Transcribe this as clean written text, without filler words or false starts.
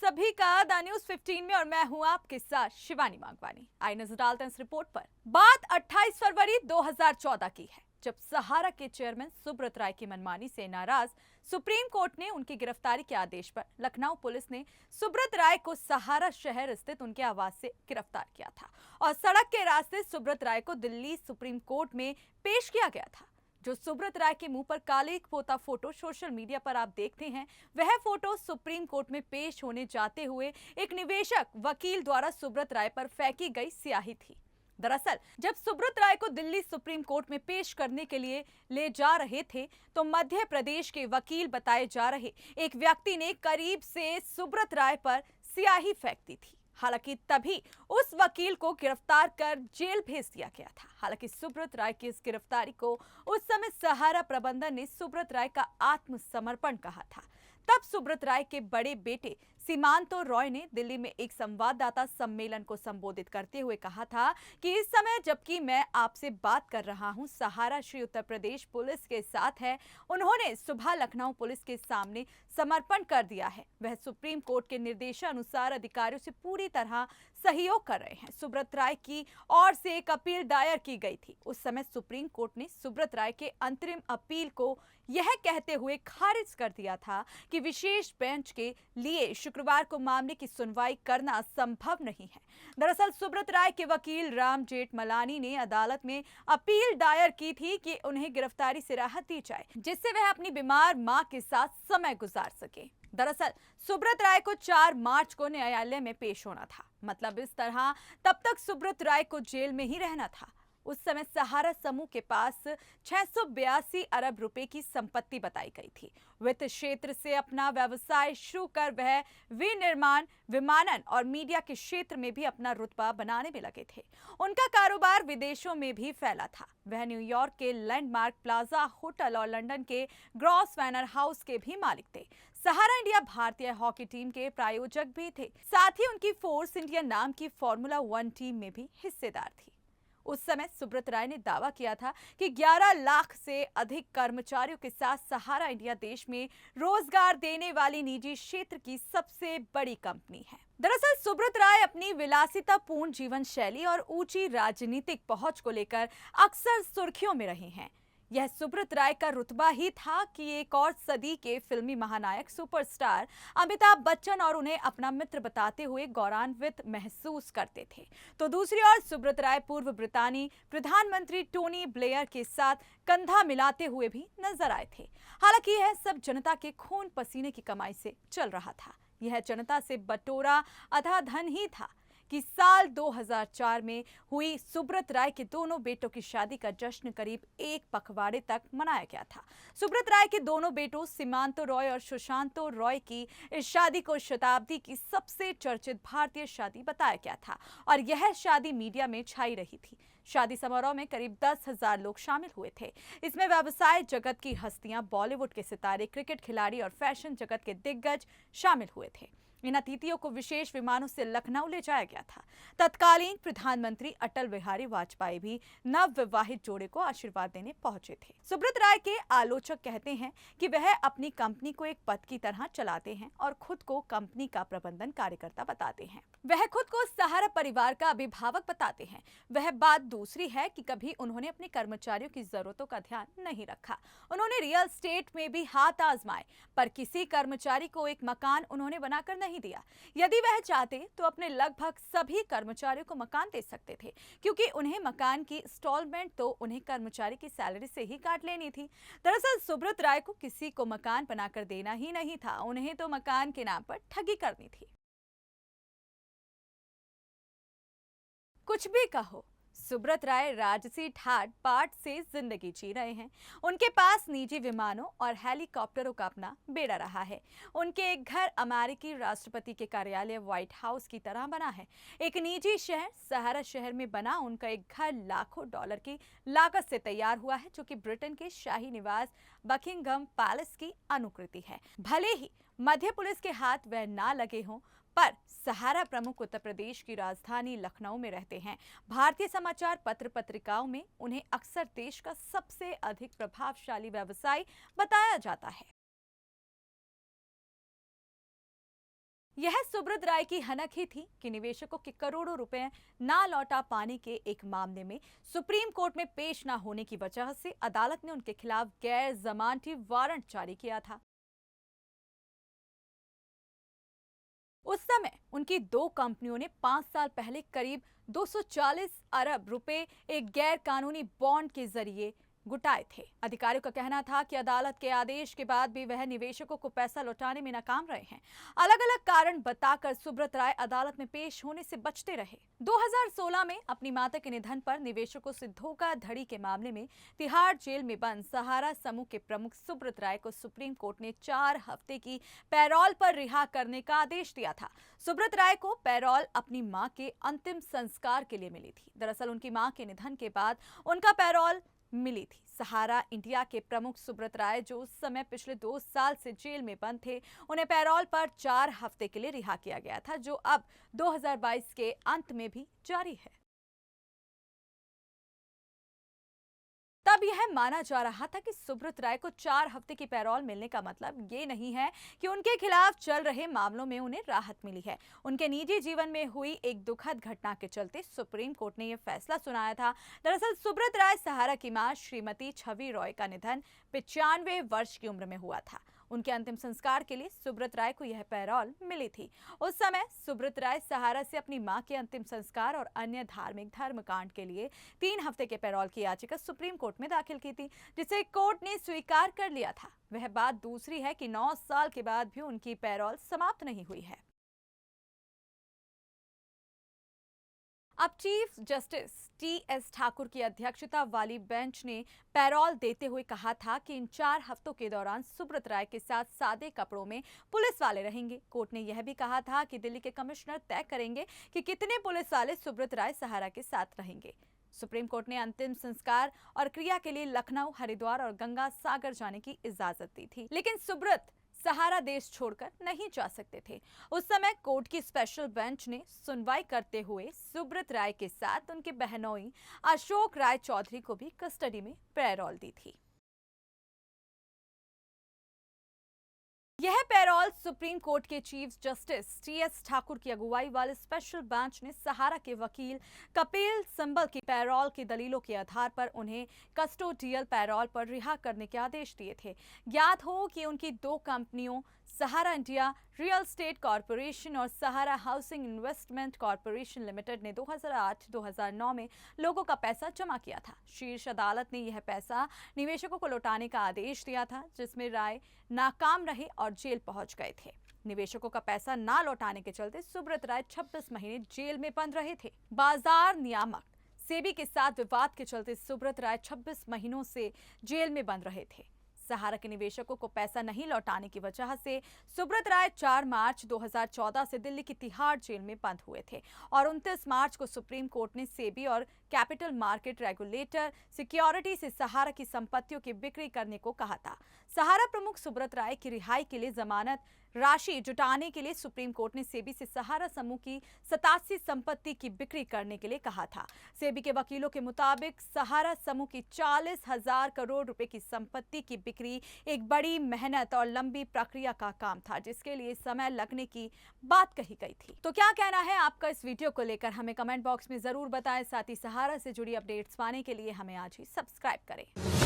सभी का the news 15 में और मैं हूं आपके साथ शिवानी मांगवानी। आई नजर डालते हैं इस रिपोर्ट पर। बात 28 फरवरी 2014 की है, जब सहारा के चेयरमैन सुब्रत राय की मनमानी से नाराज सुप्रीम कोर्ट ने उनकी गिरफ्तारी के आदेश पर लखनऊ पुलिस ने सुब्रत राय को सहारा शहर स्थित उनके आवास से गिरफ्तार किया था और सड़क के रास्ते सुब्रत राय को दिल्ली सुप्रीम कोर्ट में पेश किया गया था। जो सुब्रत राय के मुंह पर काले पोता फोटो सोशल मीडिया पर आप देखते हैं, वह फोटो सुप्रीम कोर्ट में पेश होने जाते हुए एक निवेशक वकील द्वारा सुब्रत राय पर फेंकी गई स्याही थी। दरअसल जब सुब्रत राय को दिल्ली सुप्रीम कोर्ट में पेश करने के लिए ले जा रहे थे, तो मध्य प्रदेश के वकील बताए जा रहे एक व्यक्ति ने करीब से सुब्रत राय पर स्याही फेंक दी थी। हालांकि तभी उस वकील को गिरफ्तार कर जेल भेज दिया गया था। हालांकि सुब्रत राय की इस गिरफ्तारी को उस समय सहारा प्रबंधन ने सुब्रत राय का आत्मसमर्पण कहा था। तब सुब्रत राय के बड़े बेटे सीमांतो रॉय ने दिल्ली में एक संवाददाता सम्मेलन को संबोधित करते हुए कहा था कि इस समय जबकि मैं आपसे बात कर रहा हूं, सहारा श्री उत्तर प्रदेश पुलिस के साथ है। उन्होंने सुबह लखनऊ पुलिस के सामने समर्पण कर दिया है। वह सुप्रीम कोर्ट के निर्देशानुसार अधिकारियों से पूरी तरह सहयोग कर रहे हैं। सुब्रत राय की ओर से एक अपील दायर की गई थी। उस समय सुप्रीम कोर्ट ने सुब्रत राय के अंतरिम अपील को यह कहते हुए खारिज कर दिया था कि विशेष बेंच के लिए शुक्रवार को मामले की सुनवाई करना संभव नहीं है। दरअसल सुब्रत राय के वकील राम जेठमलानी ने अदालत में अपील दायर की थी कि उन्हें गिरफ्तारी से राहत दी जाए, जिससे वह अपनी बीमार मां के साथ समय गुजार सके। दरअसल सुब्रत राय को 4 मार्च को न्यायालय में पेश होना था। मतलब इस तरह तब तक सुब्रत राय को जेल में ही रहना था। उस समय सहारा समूह के पास 682 अरब रुपए की संपत्ति बताई गई थी। वित्त क्षेत्र से अपना व्यवसाय शुरू कर वह विनिर्माण, विमानन और मीडिया के क्षेत्र में भी अपना रुतबा बनाने में लगे थे। उनका कारोबार विदेशों में भी फैला था। वह न्यूयॉर्क के लैंडमार्क प्लाजा होटल और लंदन के ग्रॉस वैनर हाउस के भी मालिक थे। सहारा इंडिया भारतीय हॉकी टीम के प्रायोजक भी थे। साथ ही उनकी फोर्स इंडिया नाम की फॉर्मूला 1 टीम में भी हिस्सेदार थी। उस समय सुब्रत राय ने दावा किया था कि 11 लाख से अधिक कर्मचारियों के साथ सहारा इंडिया देश में रोजगार देने वाली निजी क्षेत्र की सबसे बड़ी कंपनी है। दरअसल सुब्रत राय अपनी विलासितापूर्ण जीवन शैली और ऊंची राजनीतिक पहुंच को लेकर अक्सर सुर्खियों में रहे हैं। यह सुब्रत राय का रुतबा ही था कि एक और सदी के फिल्मी महानायक सुपरस्टार अमिताभ बच्चन और उन्हें अपना मित्र बताते हुए गौरवान्वित महसूस करते थे, तो दूसरी ओर सुब्रत राय पूर्व ब्रितानी प्रधानमंत्री टोनी ब्लेयर के साथ कंधा मिलाते हुए भी नजर आए थे। हालांकि यह सब जनता के खून पसीने की कमाई से चल रहा था। यह जनता से बटोरा आधा धन ही था कि साल 2004 में हुई सुब्रत राय के दोनों बेटों की शादी का जश्न करीब 1 पखवाड़े तक मनाया गया था। सुब्रत राय के दोनों बेटों सीमांतो रॉय और सुशांतो रॉय की इस शादी को शताब्दी की सबसे चर्चित भारतीय शादी बताया गया था और यह शादी मीडिया में छाई रही थी। शादी समारोह में करीब 10,000 लोग शामिल हुए थे। इसमें व्यवसाय जगत की हस्तियां, बॉलीवुड के सितारे, क्रिकेट खिलाड़ी और फैशन जगत के दिग्गज शामिल हुए थे। इन अतिथियों को विशेष विमानों से लखनऊ ले जाया गया था। तत्कालीन प्रधानमंत्री अटल बिहारी वाजपेयी भी नव विवाहित जोड़े को आशीर्वाद देने पहुंचे थे। सुब्रत राय के आलोचक कहते हैं कि वह अपनी कंपनी को एक पद की तरह चलाते हैं और खुद को कंपनी का प्रबंधन कार्यकर्ता बताते हैं। वह खुद को सहारा परिवार का अभिभावक बताते हैं। वह बात दूसरी है कि कभी उन्होंने अपने कर्मचारियों की जरूरतों का ध्यान नहीं रखा। उन्होंने रियल एस्टेट में भी हाथ आजमाए, पर किसी कर्मचारी को एक मकान उन्होंने बनाकर नहीं दिया। यदि वह चाहते तो अपने लगभग सभी कर्मचारियों को मकान दे सकते थे, क्योंकि उन्हें मकान की इंस्टॉलमेंट तो उन्हें कर्मचारी की सैलरी से ही काट लेनी थी। दरअसल सुब्रत राय को किसी को मकान बनाकर देना ही नहीं था, उन्हें तो मकान के नाम पर ठगी करनी थी। कुछ भी कहो, सुब्रत राय राजसी ठाट बाट से जिंदगी जी रहे हैं। उनके पास निजी विमानों और हेलीकॉप्टरों का अपना बेड़ा रहा है। उनके एक घर अमेरिकी राष्ट्रपति के कार्यालय व्हाइट हाउस की तरह बना है। एक निजी शहर सहारा शहर में बना उनका एक घर लाखों डॉलर की लागत से तैयार हुआ है, जो कि ब्रिटेन के शाही निवास बकिंगम पैलेस की अनुकृति है। भले ही मध्य पुलिस के हाथ वह ना लगे हों, पर सहारा प्रमुख उत्तर प्रदेश की राजधानी लखनऊ में रहते हैं। भारतीय समाचार पत्र पत्रिकाओं में उन्हें अक्सर देश का सबसे अधिक प्रभावशाली व्यवसायी बताया जाता है। यह सुब्रत राय की हनक ही थी कि निवेशकों के करोड़ों रुपए ना लौटा पाने के एक मामले में सुप्रीम कोर्ट में पेश ना होने की वजह से अदालत ने उनके खिलाफ गैर जमानती वारंट जारी किया था। उस समय उनकी दो कंपनियों ने 5 साल पहले करीब 240 अरब रुपए एक गैर कानूनी बॉन्ड के जरिए गुटाए थे। अधिकारियों का कहना था कि अदालत के आदेश के बाद भी वह निवेशकों को पैसा लौटाने में नाकाम रहे हैं। अलग अलग कारण बताकर सुब्रत राय अदालत में पेश होने से बचते रहे। 2016 में अपनी माता के निधन पर निवेशकों से धोखाधड़ी के मामले में तिहाड़ जेल में बंद सहारा समूह के प्रमुख सुब्रत राय को सुप्रीम कोर्ट ने 4 हफ्ते की पैरोल पर रिहा करने का आदेश दिया था। सुब्रत राय को पैरोल अपनी मां के अंतिम संस्कार के लिए मिली थी। दरअसल उनकी मां के निधन के बाद उनका पैरोल मिली थी। सहारा इंडिया के प्रमुख सुब्रत राय, जो उस समय पिछले 2 साल से जेल में बंद थे, उन्हें पैरोल पर 4 हफ्ते के लिए रिहा किया गया था, जो अब 2022 के अंत में भी जारी है। तब यह माना जा रहा था कि सुब्रत राय को 4 हफ्ते की पैरोल मिलने का मतलब ये नहीं है कि उनके खिलाफ चल रहे मामलों में उन्हें राहत मिली है। उनके निजी जीवन में हुई एक दुखद घटना के चलते सुप्रीम कोर्ट ने यह फैसला सुनाया था। दरअसल सुब्रत राय सहारा की मां श्रीमती छवि रॉय का निधन 95 वर्ष की उम्र में हुआ था। उनके अंतिम संस्कार के लिए सुब्रत राय को यह पैरोल मिली थी। उस समय सुब्रत राय सहारा से अपनी मां के अंतिम संस्कार और अन्य धार्मिक धर्मकांड के लिए 3 हफ्ते के पैरोल की याचिका सुप्रीम कोर्ट में दाखिल की थी, जिसे कोर्ट ने स्वीकार कर लिया था। वह बात दूसरी है कि 9 साल के बाद भी उनकी पैरोल समाप्त नहीं हुई है। अब चीफ जस्टिस टी.एस. ठाकुर की अध्यक्षता वाली बेंच ने पैरोल देते हुए कहा था कि इन 4 हफ्तों के दौरान सुब्रत राय के साथ सादे कपड़ों में पुलिस वाले रहेंगे। कोर्ट ने यह भी कहा था कि दिल्ली के कमिश्नर तय करेंगे कि कितने पुलिस वाले सुब्रत राय सहारा के साथ रहेंगे। सुप्रीम कोर्ट ने अंतिम संस्कार और क्रिया के लिए लखनऊ, हरिद्वार और गंगा सागर जाने की इजाजत दी थी, लेकिन सुब्रत सहारा देश छोड़कर नहीं जा सकते थे। उस समय कोर्ट की स्पेशल बेंच ने सुनवाई करते हुए सुब्रत राय के साथ उनके बहनोई अशोक राय चौधरी को भी कस्टडी में पैरोल दी थी। यह पैरोल सुप्रीम कोर्ट के चीफ जस्टिस टी.एस. ठाकुर की अगुवाई वाले स्पेशल बेंच ने सहारा के वकील कपिल सिब्बल की पैरोल की दलीलों के आधार पर उन्हें कस्टोडियल पैरोल पर रिहा करने के आदेश दिए थे। ज्ञात हो कि उनकी 2 कंपनियों सहारा इंडिया रियल एस्टेट कॉरपोरेशन और सहारा हाउसिंग इन्वेस्टमेंट कॉरपोरेशन लिमिटेड ने 2008-2009 में लोगों का पैसा जमा किया था। शीर्ष अदालत ने यह पैसा निवेशकों को लौटाने का आदेश दिया था, जिसमें राय नाकाम रहे और जेल पहुंच गए थे। निवेशकों का पैसा ना लौटाने के चलते सुब्रत राय 26 महीने जेल में बंद रहे थे। बाजार नियामक सेबी के साथ विवाद के चलते सुब्रत राय 26 महीनों से जेल में बंद रहे थे। सहारा के निवेशकों को पैसा नहीं लौटाने की वजह से सुब्रत राय 4 मार्च 2014 से दिल्ली की तिहाड़ जेल में बंद हुए थे और 29 मार्च को सुप्रीम कोर्ट ने सेबी और कैपिटल मार्केट रेगुलेटर सिक्योरिटी से सहारा की संपत्तियों की बिक्री करने को कहा था। सहारा प्रमुख सुब्रत राय की रिहाई के लिए जमानत राशि जुटाने के लिए सुप्रीम कोर्ट ने सेबी से सहारा समूह की 87 संपत्ति की बिक्री करने के लिए कहा था। सेबी के वकीलों के मुताबिक सहारा समूह की 40,000 करोड़ रुपए की संपत्ति की बिक्री एक बड़ी मेहनत और लंबी प्रक्रिया का काम था, जिसके लिए समय लगने की बात कही गई थी। तो क्या कहना है आपका इस वीडियो को लेकर, हमें कमेंट बॉक्स में जरूर बताएं। साथ ही सहारा से जुड़ी अपडेट्स पाने के लिए हमें आज ही सब्सक्राइब करें।